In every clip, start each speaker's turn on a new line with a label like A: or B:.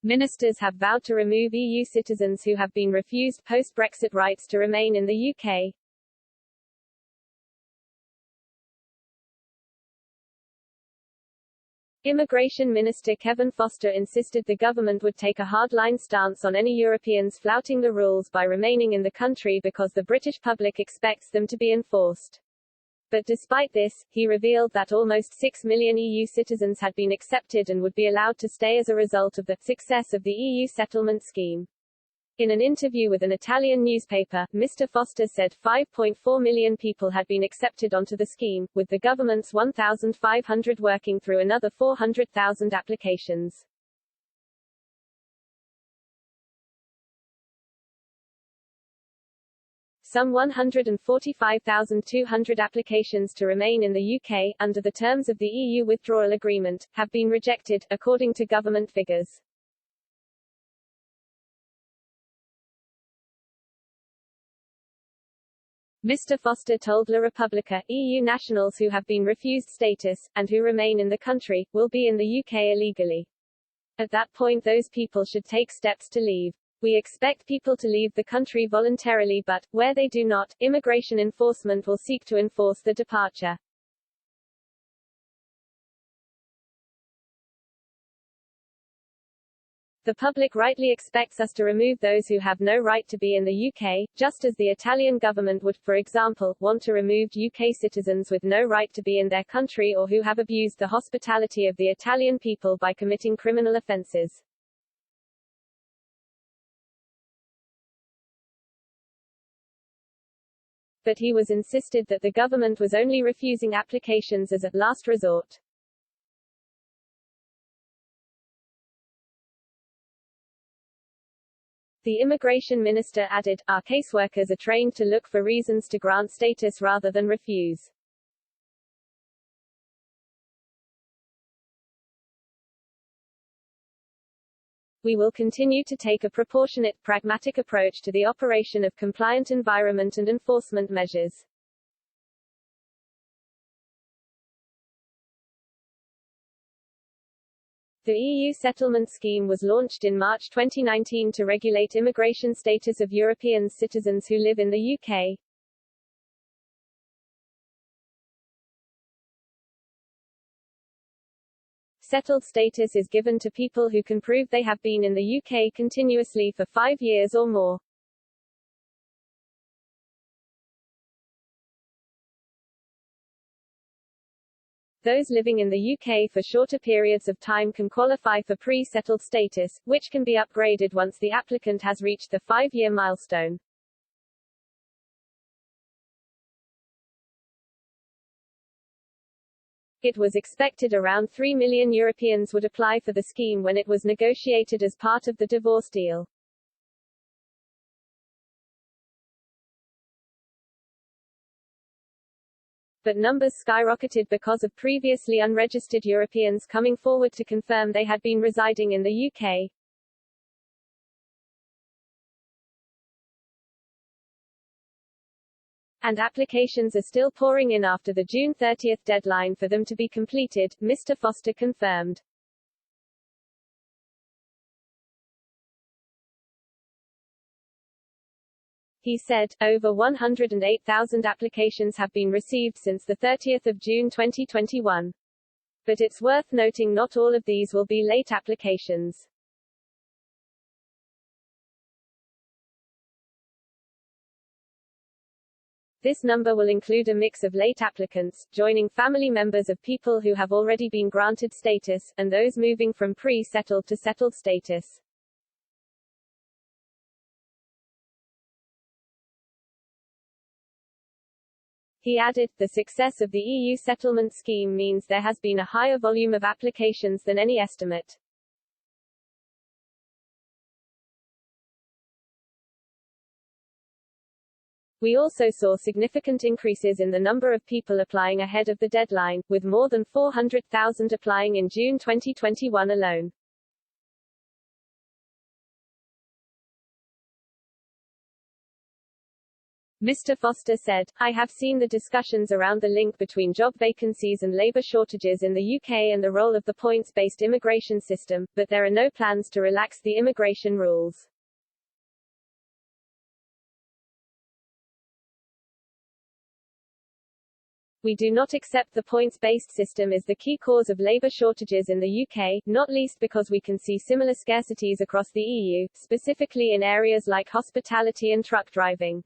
A: Ministers have vowed to remove EU citizens who have been refused post-Brexit rights to remain in the UK. Immigration Minister Kevin Foster insisted the government would take a hardline stance on any Europeans flouting the rules by remaining in the country because the British public expects them to be enforced. But despite this, he revealed that almost 6 million EU citizens had been accepted and would be allowed to stay as a result of the success of the EU settlement scheme. In an interview with an Italian newspaper, Mr. Foster said 5.4 million people had been accepted onto the scheme, with the government's 1,500 working through another 400,000 applications. Some 145,200 applications to remain in the UK, under the terms of the EU withdrawal agreement, have been rejected, according to government figures. Mr. Foster told La Repubblica, EU nationals who have been refused status, and who remain in the country, will be in the UK illegally. At that point those people should take steps to leave. We expect people to leave the country voluntarily but, where they do not, immigration enforcement will seek to enforce the departure. The public rightly expects us to remove those who have no right to be in the UK, just as the Italian government would, for example, want to remove UK citizens with no right to be in their country or who have abused the hospitality of the Italian people by committing criminal offences. But he was insisted that the government was only refusing applications as a last resort. The immigration minister added, "Our caseworkers are trained to look for reasons to grant status rather than refuse." We will continue to take a proportionate, pragmatic approach to the operation of compliant environment and enforcement measures. The EU settlement scheme was launched in March 2019 to regulate immigration status of European citizens who live in the UK. Settled status is given to people who can prove they have been in the UK continuously for 5 years or more. Those living in the UK for shorter periods of time can qualify for pre-settled status, which can be upgraded once the applicant has reached the 5-year milestone. It was expected around 3 million Europeans would apply for the scheme when it was negotiated as part of the divorce deal. But numbers skyrocketed because of previously unregistered Europeans coming forward to confirm they had been residing in the UK. And applications are still pouring in after the June 30 deadline for them to be completed, Mr. Foster confirmed. He said, over 108,000 applications have been received since the 30th of June 2021. But it's worth noting not all of these will be late applications. This number will include a mix of late applicants, joining family members of people who have already been granted status, and those moving from pre-settled to settled status. He added, the success of the EU settlement scheme means there has been a higher volume of applications than any estimate. We also saw significant increases in the number of people applying ahead of the deadline, with more than 400,000 applying in June 2021 alone. Mr. Foster said, "I have seen the discussions around the link between job vacancies and labour shortages in the UK and the role of the points-based immigration system, but there are no plans to relax the immigration rules." "We do not accept the points-based system is the key cause of labour shortages in the UK, not least because we can see similar scarcities across the EU, specifically in areas like hospitality and truck driving."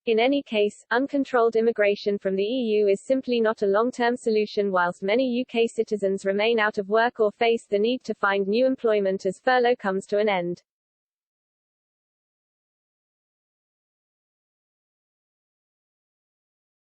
A: In any case, uncontrolled immigration from the EU is simply not a long-term solution whilst many UK citizens remain out of work or face the need to find new employment as furlough comes to an end.